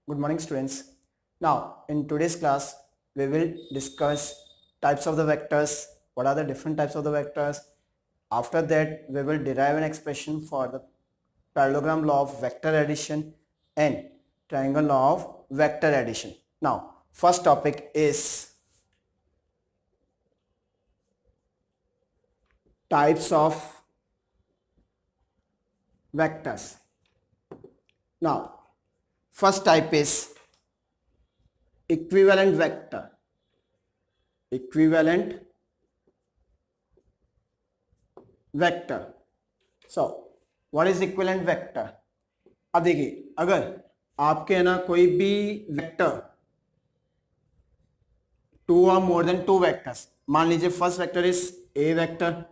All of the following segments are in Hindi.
Good morning, students. Now, in today's class, we will discuss types of the vectors. What are the different types of the vectors? After that, we will derive an expression for the parallelogram law of vector addition and triangle law of vector addition. Now, first topic is types of vectors. Now, first type is equivalent vector. Equivalent vector. So, what is equivalent vector? अब देखिए, अगर आपके है ना कोई भी वेक्टर टू और मोर देन टू वेक्टर्स, मान लीजिए first vector is A vector,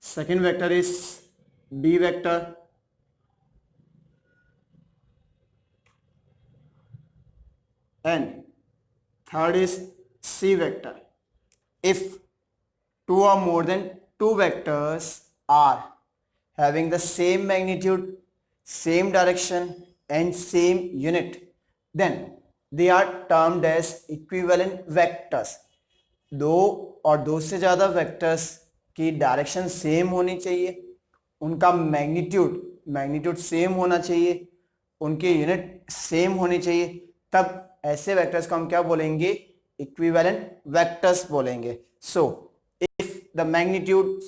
second vector is B vector, and third is C vector. If two or more than two vectors are having the same magnitude, same direction and same unit, then they are termed as equivalent vectors. दो और दो से ज़्यादा वेक्टर्स की डायरेक्शन सेम होनी चाहिए, उनका मैग्नीट्यूड सेम होना चाहिए, उनके यूनिट सेम होनी चाहिए, तब ऐसे वेक्टर्स को हम क्या बोलेंगे? इक्विवेलेंट वेक्टर्स बोलेंगे. So if the magnitude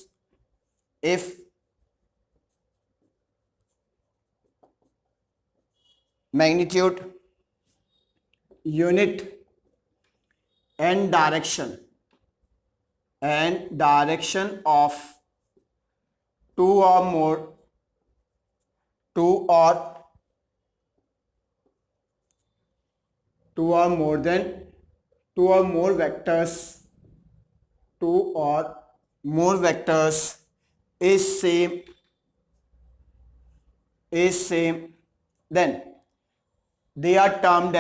unit and direction of two or more vectors is same, then they are termed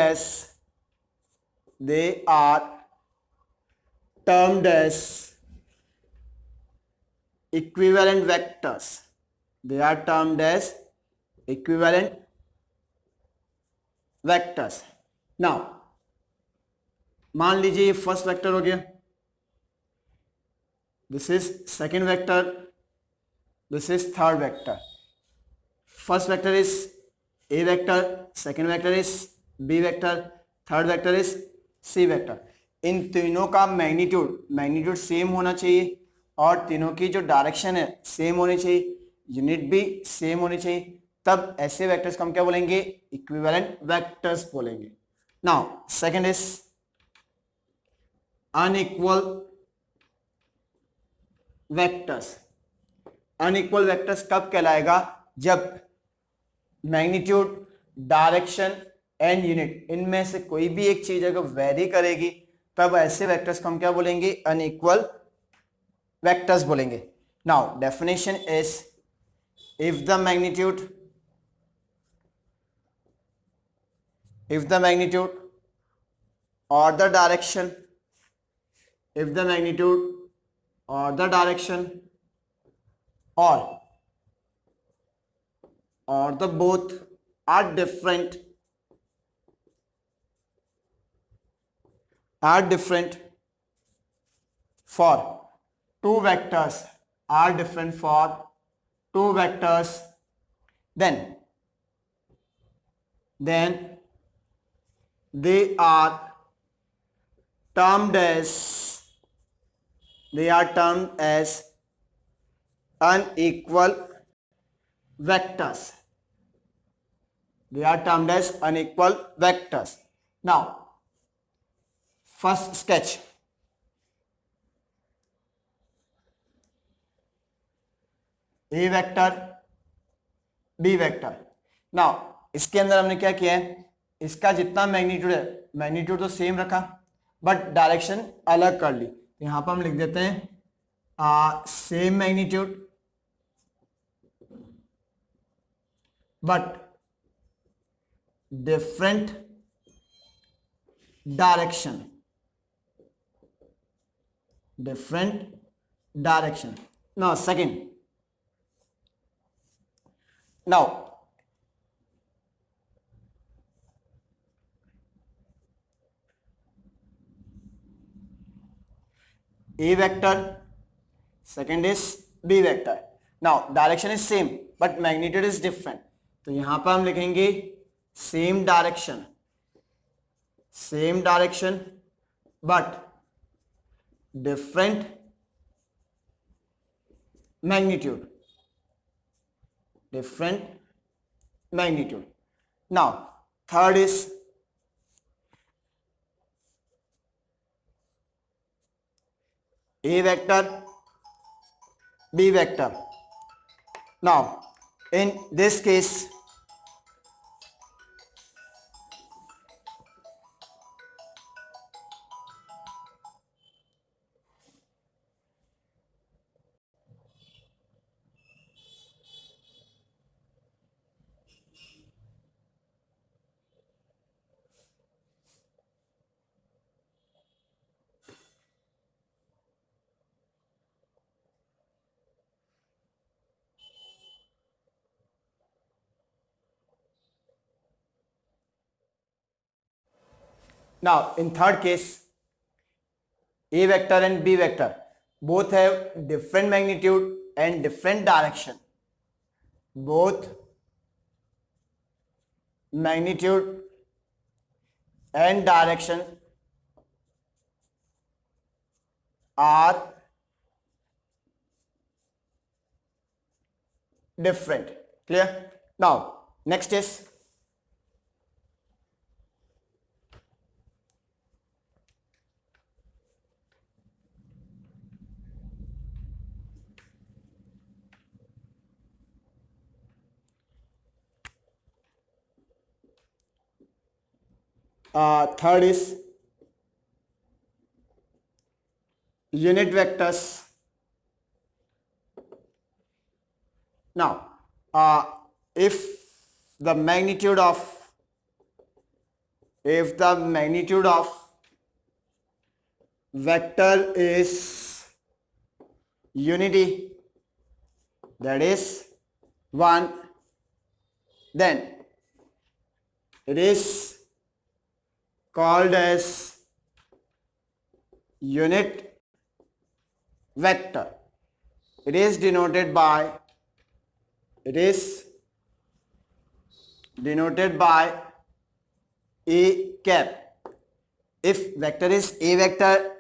as equivalent vectors. They are termed as equivalent vectors. Now, मान लीजिए ये फर्स्ट वेक्टर हो गया, this is second vector, this is third vector. First vector is A vector, second vector is B vector, third vector is C vector. इन तीनों का मैग्नीट्यूड सेम होना चाहिए और तीनों की जो डायरेक्शन है सेम होनी चाहिए, यूनिट भी सेम होनी चाहिए, तब ऐसे वेक्टर्स को हम क्या बोलेंगे? इक्विवेलेंट वेक्टर्स बोलेंगे. Now second is unequal vectors. Unequal vectors कब कहलाएगा? जब मैग्नीट्यूड, डायरेक्शन एंड यूनिट इनमें से कोई भी एक चीज अगर वेरी करेगी, तब ऐसे वेक्टर्स को हम क्या बोलेंगे? अनइक्वल वेक्टर्स बोलेंगे. Now definition is if the magnitude or the direction or the both are different for two vectors, then they are termed as unequal vectors. Now, first sketch. A vector, B vector. Now इसके अंदर हमने क्या किया है? इसका जितना मैग्नीट्यूड तो सेम रखा, बट डायरेक्शन अलग कर ली. यहां पर हम लिख देते हैं same magnitude but different direction. Now second, now A vector, second is B vector. Now direction is same but magnitude is different. तो यहां पर हम लिखेंगे same direction but different magnitude. Now third is A vector, B vector. Now in this case now in third case A vector and B vector both have different magnitude and different direction. Both magnitude and direction are different. Clear? Now next is third is unit vectors. Now if the magnitude of vector is unity, that is 1, then it is called as unit vector. It is denoted by A cap. If vector is A vector,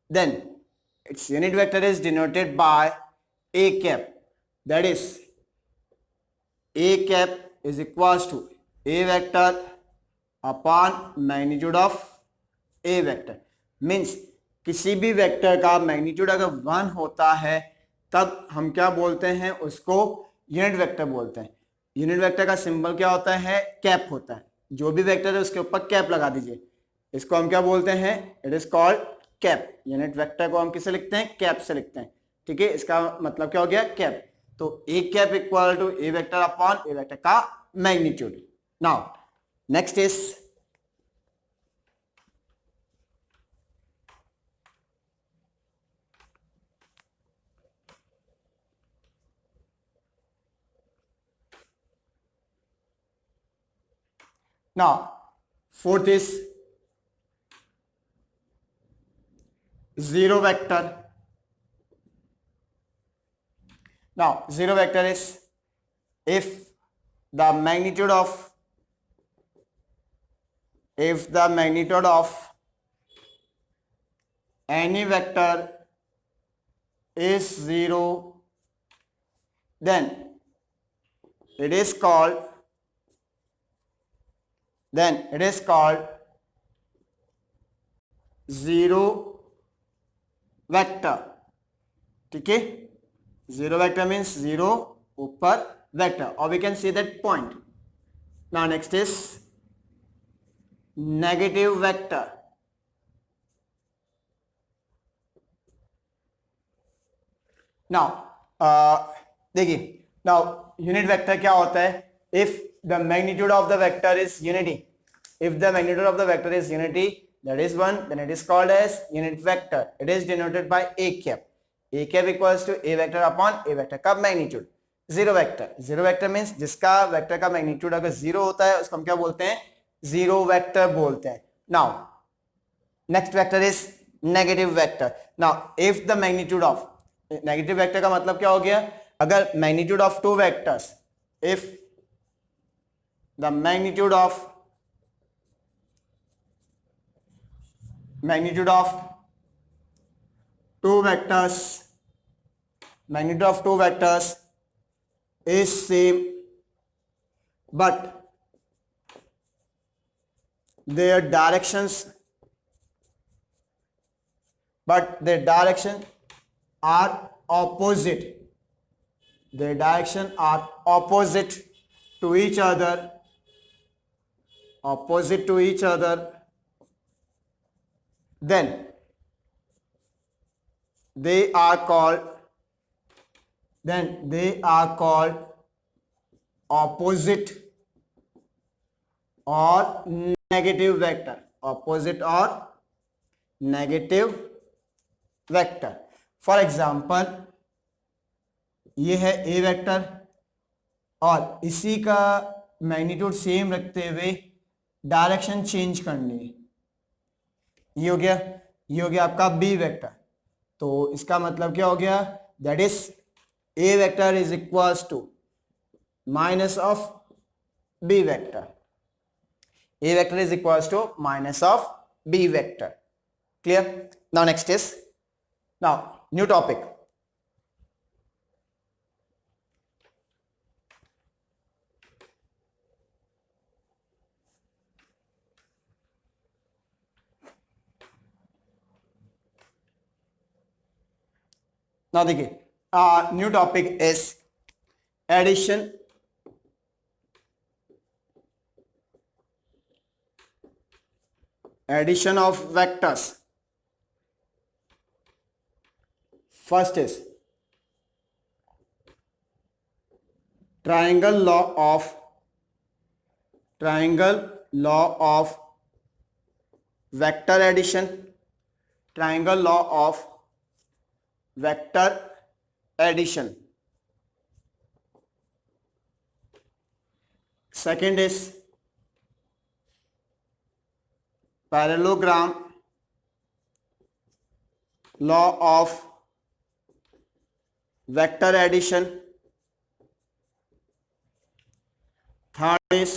then its unit vector is denoted by A cap. That is A cap is equals to A vector upon magnitude of A vector. Means किसी भी वेक्टर का मैग्नीट्यूड अगर 1 होता है तब हम क्या बोलते हैं, उसको यूनिट वेक्टर बोलते हैं. यूनिट वेक्टर का सिंबल क्या होता है, कैप होता है. जो भी वेक्टर है उसके ऊपर कैप लगा दीजिए, इसको हम क्या बोलते हैं, it is called cap. Unit vector को हम किससे लिखते हैं, कैप से लिखते हैं. ठीक है, इसका मतलब क्या हो गया, कैप. तो A cap equal to A vector upon A vector का magnitude. Now next is now fourth is zero vector. Now zero vector is if the magnitude of any vector is 0, then it is called zero vector. ठीक है, zero vector means zero ऊपर vector, or we can say that point. Now next is negative vector. Now देखिए, now unit vector क्या होता है, if the magnitude of the vector is unity, that is 1, then it is called as unit vector. It is denoted by a cap. A cap equals to a vector upon a vector का magnitude. Zero vector means जिसका वेक्टर का मैग्नीट्यूड अगर 0 होता है उसको हम क्या बोलते हैं, जीरो वेक्टर बोलते हैं. Now next vector is negative vector. Now if the magnitude of, negative vector का मतलब क्या हो गया, अगर magnitude of two vectors, if the magnitude of two vectors, magnitude of two vectors is same but their directions are opposite, their direction are opposite to each other, then they are called opposite or negative vector, opposite or negative vector. For example ये है ए वेक्टर और इसी का मैग्नीट्यूड सेम रखते हुए डायरेक्शन चेंज करनी है, ये हो गया आपका बी वेक्टर. तो इसका मतलब क्या हो गया, that is A vector is equals to minus of B vector, A vector is equals to minus of B vector. Clear? Now next is, now new topic. Now देखिए, new topic is addition of vectors. First is triangle law of vector addition, triangle law of vector addition. Second is parallelogram law of vector addition. Third is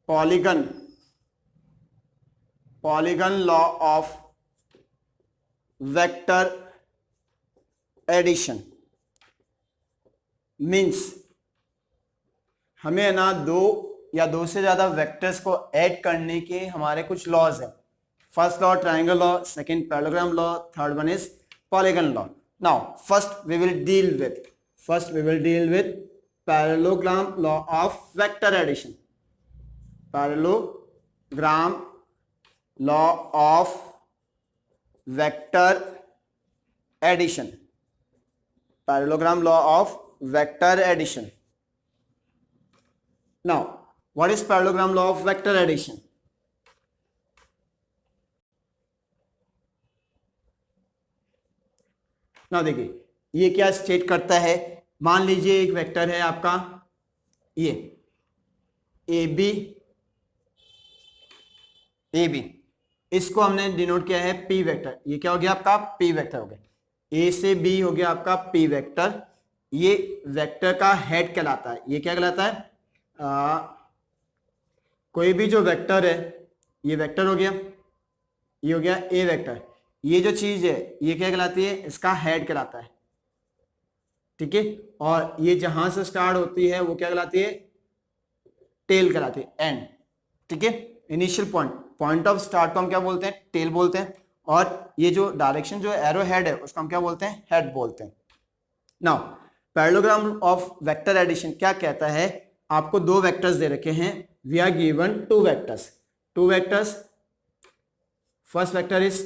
polygon law of vector addition. Means हमें ना दो या दो से ज्यादा वेक्टर्स को ऐड करने के हमारे कुछ लॉज हैं. First law triangle law, second parallelogram law, third one is polygon law. Now first we will deal with parallelogram law of vector addition. Parallelogram law of vector addition. Parallelogram law of vector addition. Now what is parallelogram law of vector addition? now देखिए ये क्या स्टेट करता है. मान लीजिए एक वेक्टर है आपका ये ए बी, इसको हमने डिनोट किया है पी वेक्टर. ये क्या हो गया आपका पी वेक्टर हो गया. ए से बी हो गया आपका पी वेक्टर. ये वेक्टर का हेड कहलाता है. ये क्या कहलाता है, कोई भी जो वेक्टर है, ये वेक्टर हो गया, ये हो गया ए वेक्टर. ये जो चीज है ये क्या कहलाती है, इसका हेड कहलाता है. ठीक है, और ये जहां से स्टार्ट होती है वो क्या कहलाती है, टेल कहलाती है, एंड. ठीक है, इनिशियल पॉइंट ऑफ स्टार्ट को हम क्या बोलते हैं, टेल बोलते हैं. और ये जो डायरेक्शन जो एरो हेड है उसको हम क्या बोलते हैं, हेड बोलते हैं. Now parallelogram of vector addition क्या कहता है, आपको दो वेक्टर्स दे रखे हैं. We are given two vectors. First vector is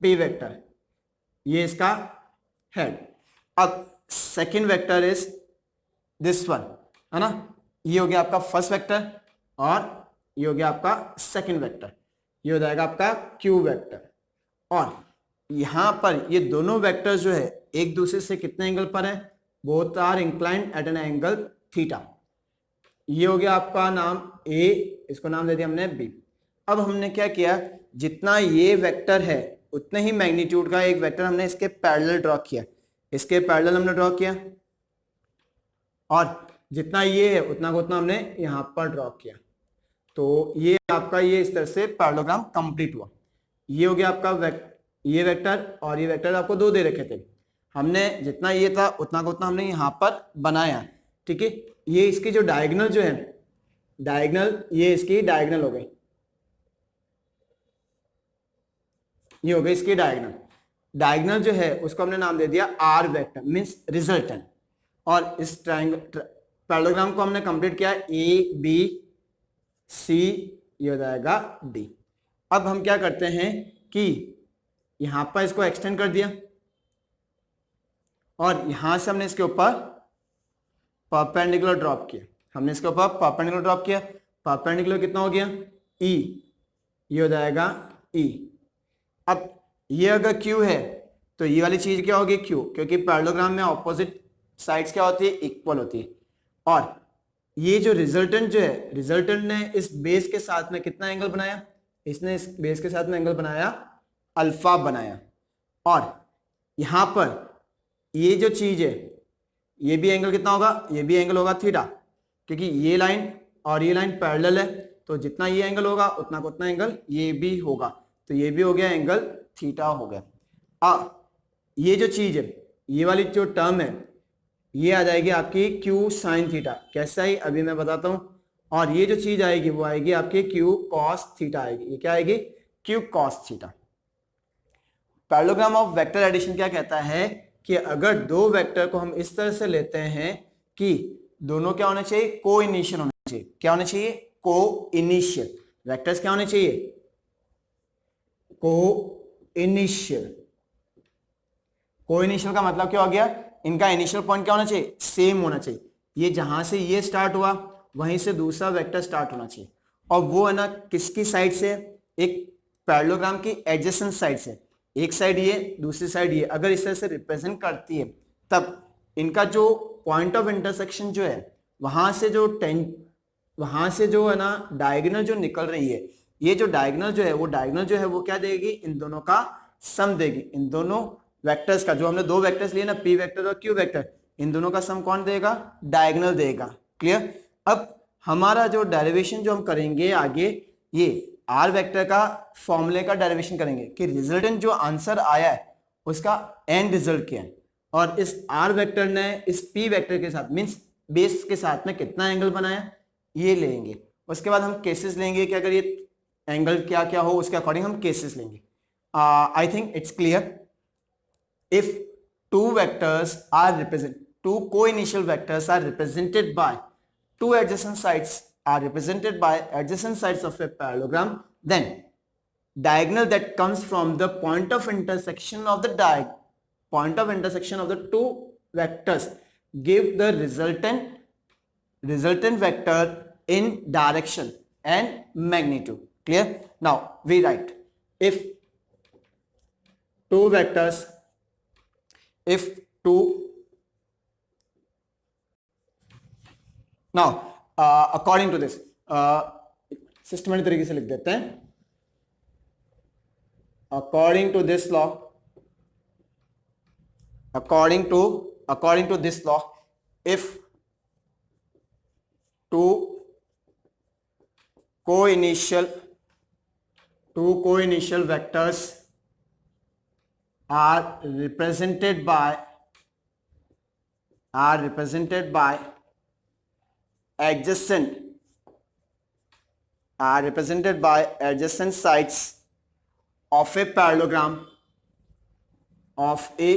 P vector, ये इसका हेड. अब second vector is this one, है ना. ये हो गया आपका फर्स्ट वेक्टर और ये हो गया आपका सेकंड वेक्टर. ये हो जाएगा आपका क्यू वेक्टर. और यहां पर ये दोनों वेक्टर जो है एक दूसरे से कितने एंगल पर है, both are inclined at an angle theta. ये हो गया आपका नाम ए, इसको नाम दे दिया हमने बी. अब हमने क्या किया, जितना ये वेक्टर है उतने ही मैग्नीट्यूड का एक वेक्टर हमने इसके पैरेलल ड्रॉ किया, इसके पैरेलल हमने ड्रॉ किया, और जितना ये है उतना को उतना हमने यहाँ पर ड्रॉ किया। तो ये आपका ये इस तरह से पैरेललोग्राम कंप्लीट हुआ। ये हो गया आपका ये वेक्टर, और ये वेक्टर आपको दो दे रखे थे, हमने जितना ये था उतना को उतना हमने यहाँ पर बनाया। ठीक है, ये इसकी जो डायगोनल जो है, डायगोनल, ये इसकी डायगोनल हो गई, ये हो गई इसकी डायगोनल। डायगोनल जो है उसको हमने नाम दे दिया आर वेक्टर, मींस रिजल्टेंट। और इस ट्रायंगल पैरेललोग्राम को हमने कंप्लीट किया, ए बी सी, ये हो जाएगा डी। अब हम क्या करते हैं कि यहां पर इसको एक्सटेंड कर दिया, और यहां से हमने इसके ऊपर परपेंडिकुलर ड्रॉप किया, हमने इसके ऊपर परपेंडिकुलर ड्रॉप किया। परपेंडिकुलर कितना हो गया, ई, ये हो जाएगा ई। अब ये अगर क्यू है तो ये वाली चीज क्या होगी, क्यू, क्योंकि पैरेललोग्राम में ऑपोजिट साइड्स क्या होती है, इक्वल होती है। और ये जो रिजल्टेंट जो है, रिजल्टेंट ने इस बेस के साथ में कितना एंगल बनाया, इसने इस बेस के साथ में एंगल बनाया, अल्फा बनाया। और यहां पर ये जो चीज है, ये भी एंगल कितना होगा, ये भी एंगल होगा थीटा, क्योंकि ये लाइन और ये लाइन पैरेलल है, तो जितना ये एंगल होगा उतना को उतना एंगल ये भी होगा, तो ये भी हो गया एंगल थीटा हो गया। ये जो चीज है, ये वाली जो टर्म है, ये आ जाएगी आपकी क्यू साइन थीटा। कैसा ही अभी मैं बताता हूं। और ये जो चीज आएगी वो आएगी आपकी क्यू कॉस थीटा आएगी। ये क्या आएगी, Q cos theta. Parallelogram of vector addition क्या कहता है कि अगर दो वेक्टर को हम इस तरह से लेते हैं कि दोनों क्या होने चाहिए, को इनिशियल होने चाहिए। क्या होने चाहिए, को इनिशियल। वेक्टर्स क्या होने चाहिए, को इनिशियल। को इनिशियल का मतलब क्या हो गया, इनका इनिशियल पॉइंट क्या होना चाहिए, सेम होना चाहिए। ये जहां से ये स्टार्ट हुआ वहीं से दूसरा वेक्टर स्टार्ट होना चाहिए, और वो है ना किसकी साइड से, एक पैरेललोग्राम की एडजेसेंट साइड से। एक साइड ये, दूसरी साइड ये, अगर इस तरह से रिप्रेजेंट करती है तब इनका जो पॉइंट ऑफ इंटरसेक्शन जो है, वहां से जो है ना डायगोनल जो निकल रही है, ये जो डायगोनल जो है वो डायगोनल जो है वो क्या देगी, इन दोनों का सम देगी। इन दोनों वेक्टर्स का, जो हमने दो वेक्टर्स लिए ना, पी वेक्टर और क्यू वेक्टर, इन दोनों का सम कौन देगा, डायगोनल देगा। क्लियर। अब हमारा जो डेरिवेशन जो हम करेंगे आगे, ये आर वेक्टर का फॉर्मूले का डेरिवेशन करेंगे कि रिजल्टेंट जो आंसर आया है उसका एंड रिजल्ट क्या है, और इस आर वेक्टर ने इस पी वेक्टर के साथ मींस बेस के साथ में कितना एंगल बनाया, ये लेंगे। उसके बाद हम केसेस लेंगे कि अगर ये एंगल क्या क्या हो, उसके अकॉर्डिंग हम केसेस लेंगे। I think it's clear. If two vectors are represented, two co-initial vectors are represented by two adjacent sides of a parallelogram, then diagonal that comes from the point of intersection of the two vectors give the resultant vector in direction and magnitude. Clear? Now we write, if two vectors, now according to this, systematic तरीके से लिख देते हैं, according to this law, if two co-initial vectors are represented by adjacent sides of a parallelogram of a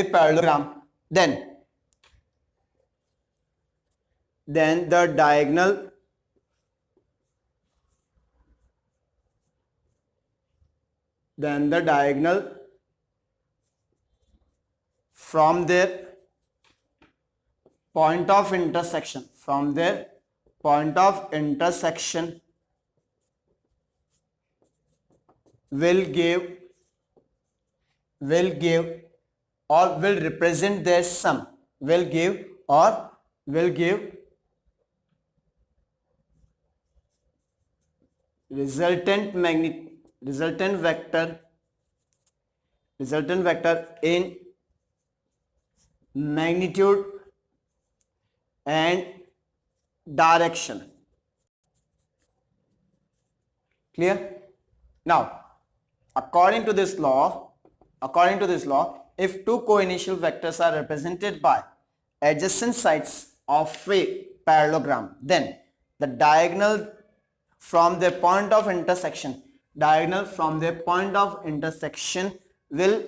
parallelogram, then the diagonal from their point of intersection will give or will represent their sum, will give resultant vector in magnitude and direction. Clear? Now, according to this law, if two co-initial vectors are represented by adjacent sides of a parallelogram, then the diagonal from their point of intersection will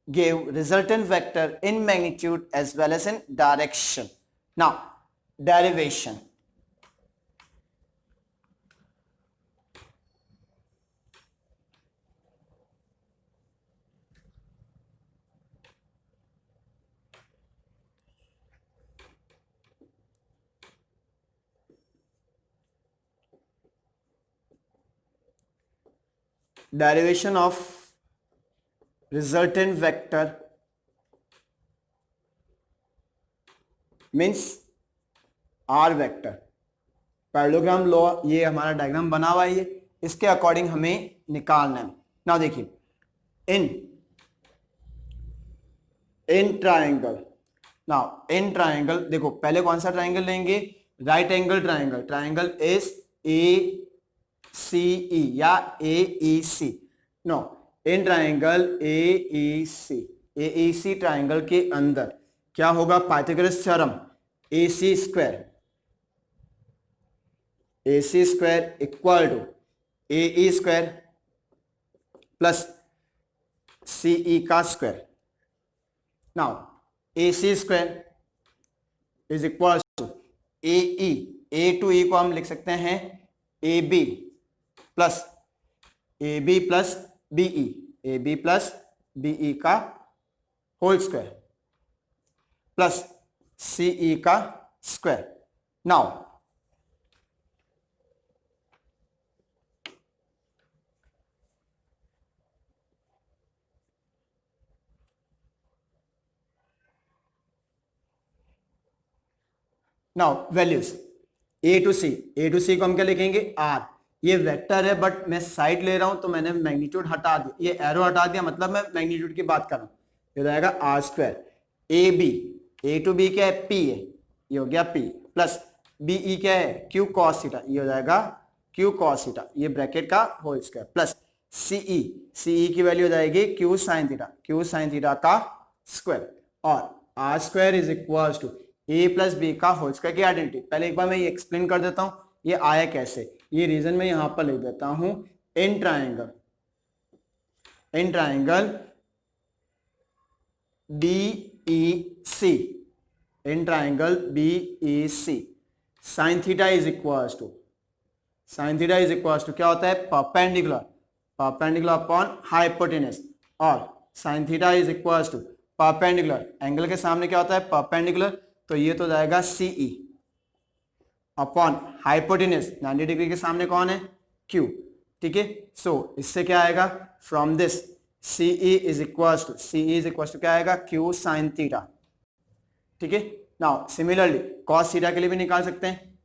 give resultant vector in magnitude as well as in direction. Now, derivation. Derivation of resultant vector means R vector. Parallelogram law, ये हमारा डायग्राम बना हुआ है, इसके अकॉर्डिंग हमें निकालना है. नाउ देखिए, इन ट्राइंगल देखो, पहले कौन सा ट्राइंगल लेंगे? Right angle triangle is A C E या A E C. No, in triangle A E C triangle के अंदर क्या होगा? Pythagoras theorem, A C square equal to A E square plus C E का square. Now A C square is equal to A E, A to E को हम लिख सकते हैं ए बी प्लस बीई का होल स्क्वायर प्लस सीई का square. Now values A to सी को हम क्या लिखेंगे? आर. ये वेक्टर है बट मैं साइड ले रहा हूं तो मैंने मैग्नीट्यूड हटा दिया, ये एरो हटा दिया, मतलब मैं मैग्नीट्यूड की बात कर रहा हूं. ये रहेगा R square. A B, A to B क्या है? पी है, ये हो गया पी प्लस बीई क्या है? क्यू कॉस थीटा, ये हो जाएगा क्यू कॉस थीटा, ये ब्रैकेट का होल स्क्वायर प्लस सीई की वैल्यू हो जाएगी क्यू साइन थीटा का स्क्वायर. और R square is equal to A plus B का होल स्क्वायर की आइडेंटिटी. पहले एक बार मैं ये एक्सप्लेन कर देता हूं ये आया कैसे. ये रीजन मैं यहां पर लिख देता हूं. In triangle BEC, in triangle BEC, sine theta is equal to क्या होता है? Perpendicular upon hypotenuse. और sine theta is equal to perpendicular, angle के सामने क्या होता है? परपेंडिकुलर. तो ये तो जाएगा CE अपॉन हाइपोटेनस, 90 डिग्री के सामने कौन है? Q. ठीक है. सो इससे क्या आएगा? From this CE is equal to क्या आएगा? Q sine theta. ठीक है. नाउ सिमिलरली कॉस थीटा के लिए भी निकाल सकते हैं.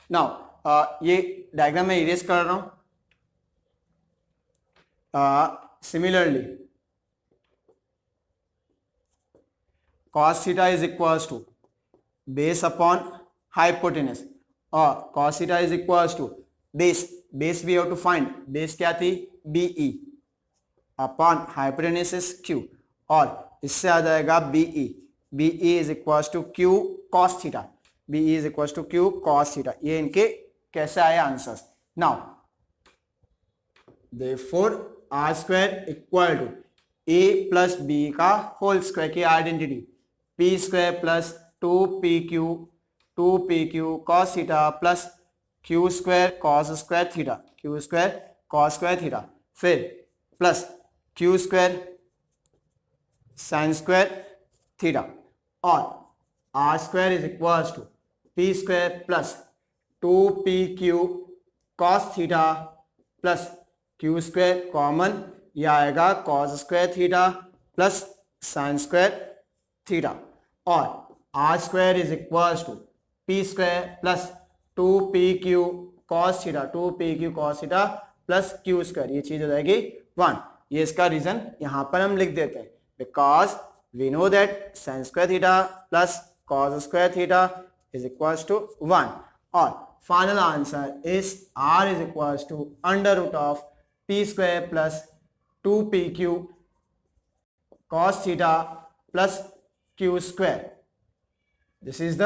नाउ ये डायग्राम में इरेज कर रहा हूं. Similarly cos theta is equals to base upon hypotenuse, और cos theta is equals to base we have to find, base क्या थी? BE upon hypotenuse is Q, और इससे आ जाएगा BE is equals to Q cos theta, ये इनके कैसे आए answers. Now therefore R square equal to A plus B का होल स्क्वायर की identity, P square plus 2PQ cos theta plus Q square cos square theta, फिर plus Q square sine square theta, और R square is equal to P square plus 2PQ cos theta plus Q square common, यह आएगा cos square theta plus sine square theta और R square is equal to P square plus 2pq cos theta 2pq cos theta plus Q square, ये चीज हो जाएगी 1। ये इसका रीजन यहां पर हम लिख देते हैं, because we know that sine square theta plus cos square theta is equal to 1 और final answer is r is equal to under root of p square plus 2pq cos theta plus q square. This is the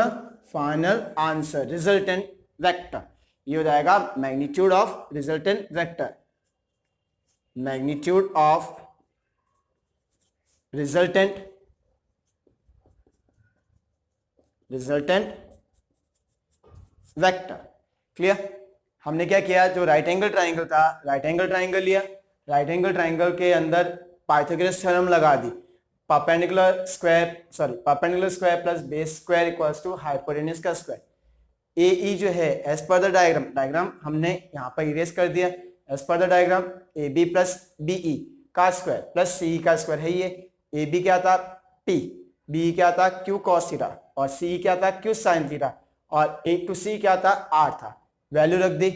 final answer, resultant vector. ये हो जाएगा magnitude of resultant vector, magnitude of resultant vector. Clear? हमने क्या किया, जो राइट एंगल ट्राइंगल था, राइट एंगल ट्राइंगल लिया, राइट एंगल ट्राइंगल के अंदर पाइथागोरस थ्योरम लगा दी, perpendicular square plus base square equals to hypotenuse का स्क्वायर। ए ई जो है एज पर द डायग्राम हमने यहाँ पर इरेज कर दिया, as per the diagram A B plus B E का स्क्वायर प्लस सी का स्क्वायर है। ये ए बी क्या था पी, बी क्या था क्यू कॉस थीटा और सी क्या था क्यू साइन थीटा और ए टू सी क्या था आर था। वैल्यू रख दी,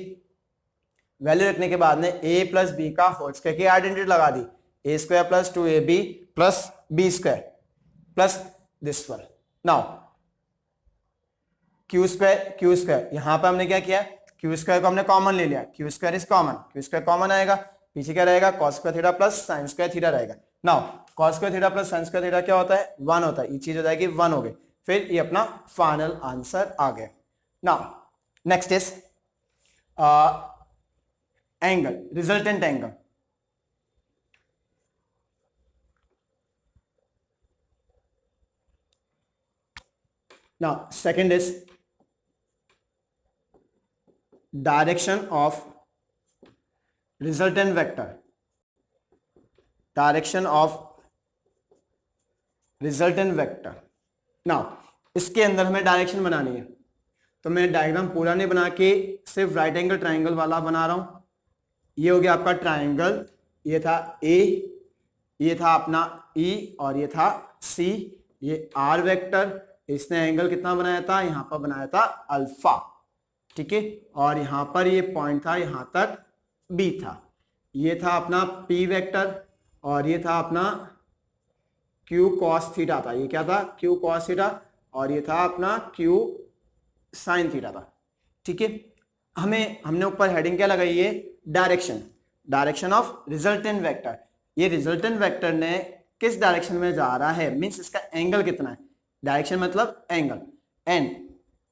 वैल्यू रखने के बाद में ए प्लस बी का होल स्क्वायर की आइडेंटिटी लगा दी, A square plus 2ab plus B square plus this one. Now Q square यहां पर हमने क्या किया, क्यू स्क्वायर को हमने कॉमन ले लिया, Q square is common, Q square common आएगा, पीछे क्या रहेगा cos square theta plus sine square theta रहेगा। Now cos square theta plus sine square theta क्या होता है 1 होता है, ये चीज हो जाएगी 1 हो गई, फिर ये अपना फाइनल आंसर आ गया। Now next is angle, resultant angle. Now second is direction of resultant vector, direction of resultant vector। Now इसके अंदर हमें डायरेक्शन बनानी है, तो मैं डायग्राम पूरा नहीं बना के सिर्फ राइट एंगल ट्राइंगल वाला बना रहा हूं। ये हो गया आपका ट्राइंगल, ये था ए, ये था अपना ई और ये था सी, ये आर वेक्टर, इसने एंगल कितना बनाया था, यहां पर बनाया था अल्फा, ठीक है, और यहां पर ये पॉइंट था यहां तक बी था, ये था अपना पी वेक्टर और ये था अपना क्यू कॉस थीटा था, ये क्या था क्यू कॉस थीटा और ये था अपना क्यू साइन थीटा था, ठीक है। हमने ऊपर हेडिंग क्या लगाई है, direction, direction of resultant vector. ये रिजल्टेंट वेक्टर ने किस डायरेक्शन में जा रहा है, मीन्स इसका एंगल कितना है, डायरेक्शन मतलब angle, and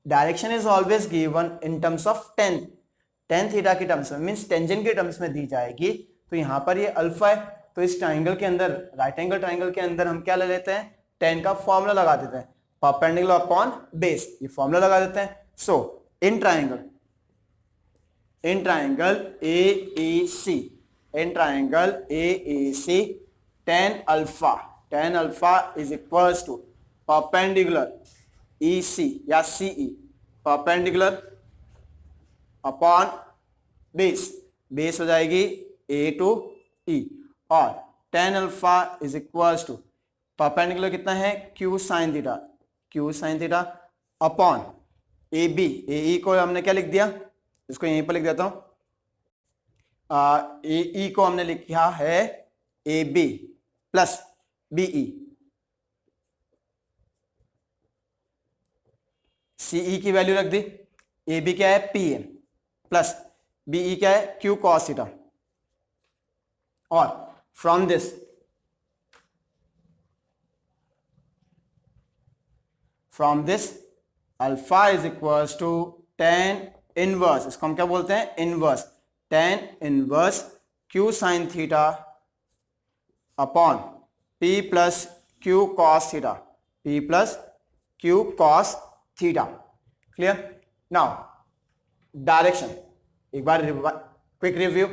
direction is always given in terms of tan theta के टर्म्स में, मीन्स टेंजेंट के टर्म्स में दी जाएगी। तो यहाँ पर ये अल्फा है, तो इस ट्राइंगल के अंदर, राइट एंगल ट्राइंगल के अंदर हम क्या ले लेते हैं, टेन का फॉर्मूला लगा देते हैं, परपेंडिकुलर अपॉन बेस, ये फॉर्मूला लगा देते हैं। So in triangle AEC, in triangle AEC tan alpha is equals to perpendicular EC या CE, परपेंडिकुलर अपॉन बेस हो जाएगी A टू E और tan alpha is equals to perpendicular कितना है Q sine theta upon AB, AE को हमने क्या लिख दिया, इसको यहीं पर लिख देता हूं, AE को हमने लिखा है AB प्लस BE, CE की वैल्यू रख दी, AB क्या है PM प्लस BE क्या है Q cos थीटा, और from this alpha is equals to tan inverse, इसको हम क्या बोलते हैं inverse, tan inverse Q sine theta upon P plus Q cos theta, P plus Q cos theta. Clear? Now direction, एक बार quick review,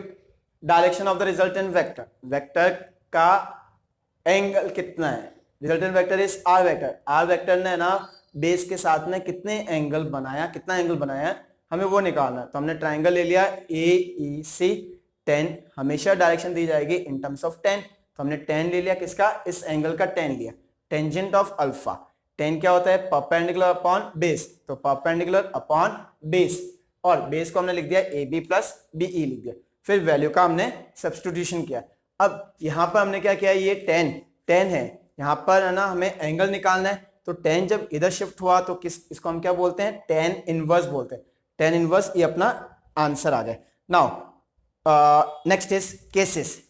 direction of the resultant vector, vector का एंगल कितना है, resultant vector is R vector, R vector ने ना बेस के साथ में कितना एंगल बनाया हमें वो निकालना है। तो हमने ट्राइंगल ले लिया AEC 10, हमेशा डायरेक्शन दी जाएगी इन टर्म्स ऑफ 10, तो तो हमने tan ले लिया किसका, इस एंगल का tan लिया, टेंजेंट ऑफ अल्फा। tan क्या होता है, परपेंडिकुलर अपॉन बेस, तो परपेंडिकुलर अपॉन बेस, और बेस को हमने लिख दिया AB प्लस BE लिख दिया, फिर वैल्यू का हमने सब्स्टिट्यूशन किया। अब यहाँ पर हमने क्या किया, ये tan है, यहाँ पर है ना हमें एंगल निकालना है, तो tan जब इधर शिफ्ट हुआ तो इसको हम क्या बोलते हैं, tan इनवर्स बोलते हैं, tan इनवर्स, ये अपना आंसर आ जाए। Now next is cases.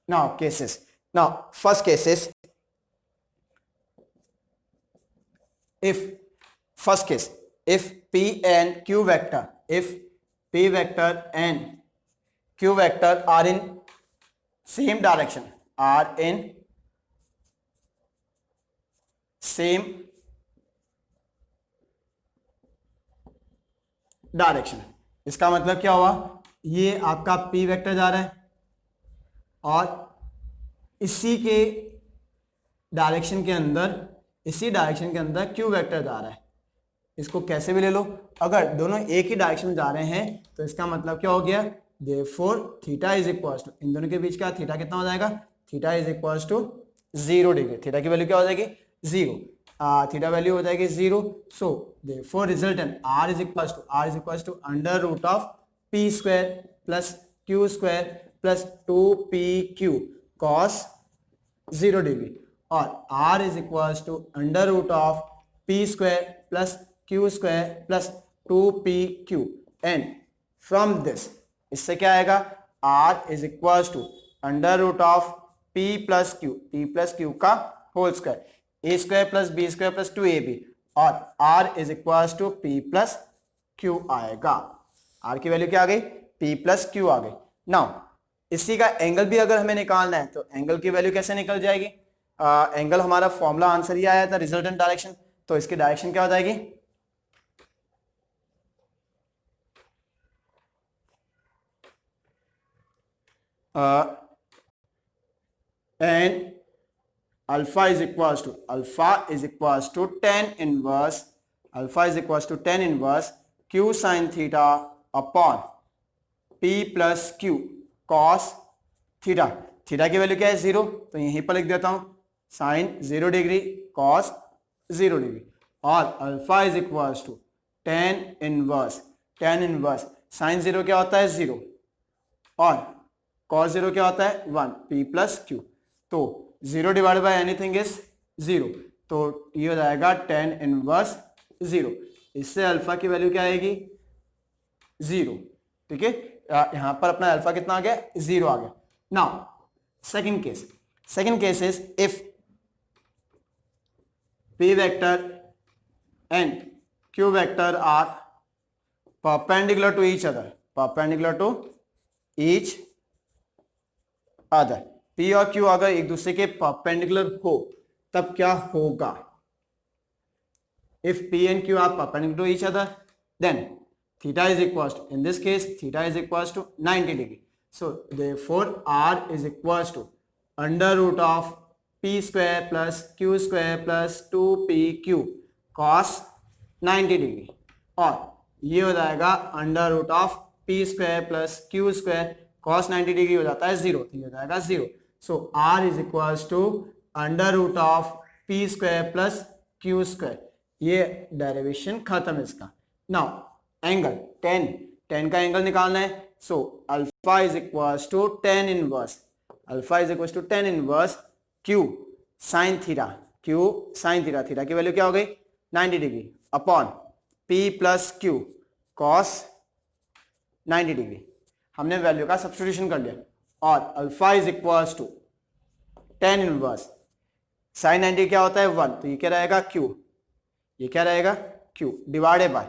Now cases. Now first case is, if first case, if P and Q vector, if P vector and Q vector are in same direction, are in same direction, इसका मतलब क्या हुआ, ये आपका P वेक्टर जा रहा है और इसी के डायरेक्शन के अंदर, इसी डायरेक्शन के अंदर Q वेक्टर जा रहा है। इसको कैसे भी ले लो, अगर दोनों एक ही डायरेक्शन में जा रहे हैं तो इसका मतलब क्या हो गया, therefore theta is equal to, इन दोनों के बीच का थीटा कितना हो जाएगा, theta is equal to 0 degree, theta की वैल्यू क्या हो जाएगी 0, थीटा वैल्यू हो जाएगी 0। So therefore resultant R is equal to under root of P square plus Q square plus 2PQ cos 0 degree, और R is equal to under root of P square plus Q square plus 2PQ, and from this, इससे क्या आएगा, R is equal to under root of P plus Q का whole square, A square plus B square plus 2AB, और R is equal to P plus Q आएगा। R की वैल्यू क्या आ गई, P प्लस Q आ गई। नाउ इसी का एंगल भी अगर हमें निकालना है तो एंगल की वैल्यू कैसे निकल जाएगी, एंगल हमारा फॉर्मूला आंसर ही आया था रिजल्टेंट डायरेक्शन, तो इसकी डायरेक्शन क्या हो जाएगी, and alpha is equal to tan inverse, alpha is equal to tan inverse Q sine theta upon P plus Q cos theta, theta की वैल्यू क्या है 0, तो यहीं पर लिख देता हूं साइन 0 डिग्री कॉस 0 डिग्री, और alpha is equal to tan inverse sine 0 क्या होता है 0, और कॉस 0 क्या होता है 1, P प्लस Q, तो 0 डिवाइड बाय एनीथिंग इज 0, तो ये हो जाएगा tan इनवर्स 0, इससे अल्फा की वैल्यू क्या आएगी 0, ठीक है, यहां पर अपना अल्फा कितना आ गया 0 आ गया। Now second case is if P vector and Q vector are perpendicular to each other, P और Q अगर एक दूसरे के परपेंडिकुलर हो तब क्या होगा, if P and Q are perpendicular to each other, then theta is equals to, in this case theta is equals to 90 degree, so therefore R is equals to under root of P square plus Q square plus 2PQ cos 90 degree, और ये हो जाएगा under root of P square plus Q square cos 90 degree हो जाता है 0, तो ये हो जाएगा 0, so R is equal to under root of P square plus Q square, ये डेरिवेशन खत्म इसका। नाउ एंगल tan का एंगल निकालना है, so alpha is equal to tan inverse Q sine theta, theta की वैल्यू क्या हो गई 90 degree upon P plus Q cos 90 degree, हमने वैल्यू का सब्स्टिट्यूशन कर लिया, और alpha is equal to tan inverse sine 90 क्या होता है 1, तो ये क्या रहेगा Q, ये क्या रहेगा Q divided by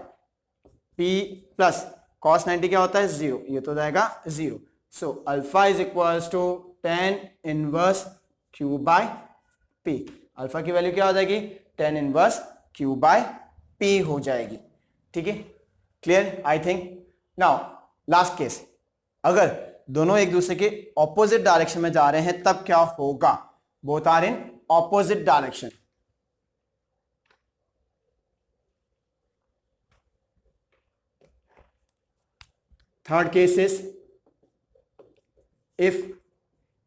P plus cos 90 क्या होता है 0, ये तो जाएगा 0, so alpha is equal to tan inverse Q by P, alpha की वैल्यू क्या हो जाएगी tan inverse Q by P हो जाएगी, ठीक है, clear I think. Now last case, अगर दोनों एक दूसरे के ऑपोजिट डायरेक्शन में जा रहे हैं तब क्या होगा, both are in opposite direction, third case is if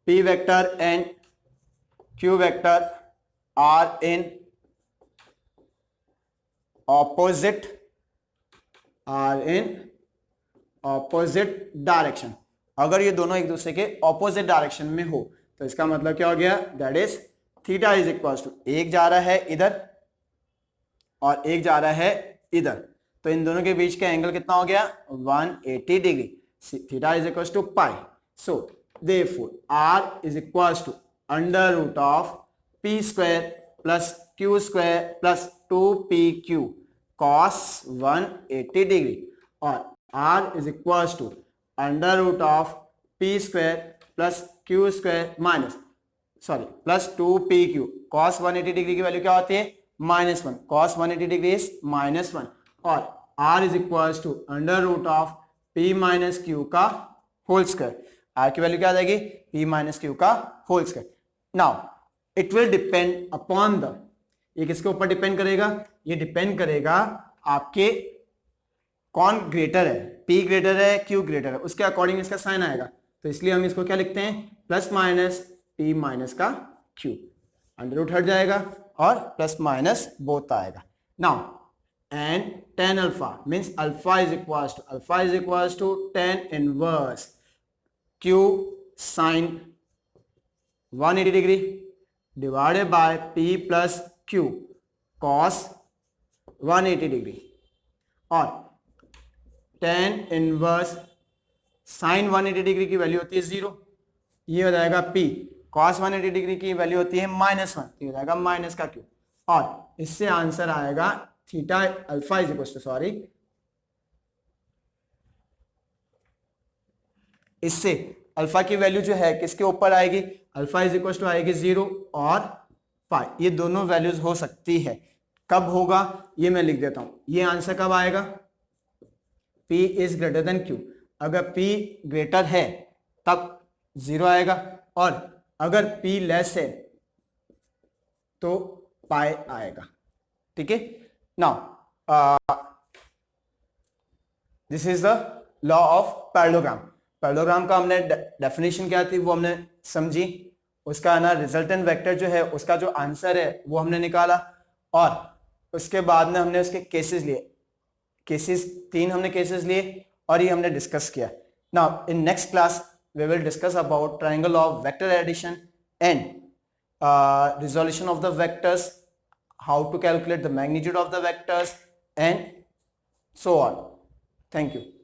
p vector and q vector are in opposite direction, अगर ये दोनों एक दूसरे के ऑपोजिट डायरेक्शन में हो तो इसका मतलब क्या हो गया, that is theta is equal to, एक जा रहा है इधर और एक जा रहा है इधर, तो इन दोनों के बीच का एंगल कितना हो गया 180 degree, theta is equal to pi. So therefore r is equals to under root of p square plus q square plus 2pq cos 180 degree, और r is equals to under root of p square plus q square plus 2pq cos 180 degree की वैल्यू क्या होती है -1, cos 180 डिग्री इज -1, और r is equals to under root of p minus q का होल स्क्वायर, आर की वैल्यू क्या आ जाएगी p माइनस क्यू का whole square. Now it will depend upon the, ये किसके ऊपर डिपेंड करेगा, ये डिपेंड करेगा आपके कौन ग्रेटर है, p ग्रेटर है q ग्रेटर है, उसके अकॉर्डिंग इसका साइन आएगा. तो इसलिए हम इसको क्या लिखते हैं, प्लस माइनस p माइनस का q, अंडर रूट हट जाएगा और प्लस माइनस बोथ आएगा. Now and tan alpha means alpha is equals to tan inverse q sin 180 degree divided by p plus q cos 180 degree, और tan इनवर्स sin 180 डिग्री की वैल्यू होती है 0, ये हो जाएगा p, cos 180 डिग्री की वैल्यू होती है -1, ये हो जाएगा माइनस का q, और इससे आंसर आएगा theta alpha is equal to, sorry इससे अल्फा की वैल्यू जो है किसके ऊपर आएगी, अल्फा इज इक्वल टू आएगी 0 और पाई, ये दोनों वैल्यूज हो सकती है. कब होगा ये मैं लिख देता हूं, ये आंसर कब आएगा, p is greater than q, अगर p ग्रेटर है तब 0 आएगा, और अगर p लेस है तो पाई आएगा. ठीक है. Now this is the law of parallelogram. Parallelogram का हमने डेफिनेशन क्या थी वो हमने समझी, उसका ना रिजल्टेंट वेक्टर जो है उसका जो आंसर है वो हमने निकाला, और उसके बाद में हमने उसके केसेस लिए, केसेस 3 हमने केसेस लिए और ये हमने डिस्कस किया. Now in next class we will discuss about triangle of vector addition and resolution of the vectors, how to calculate the magnitude of the vectors and so on. Thank you.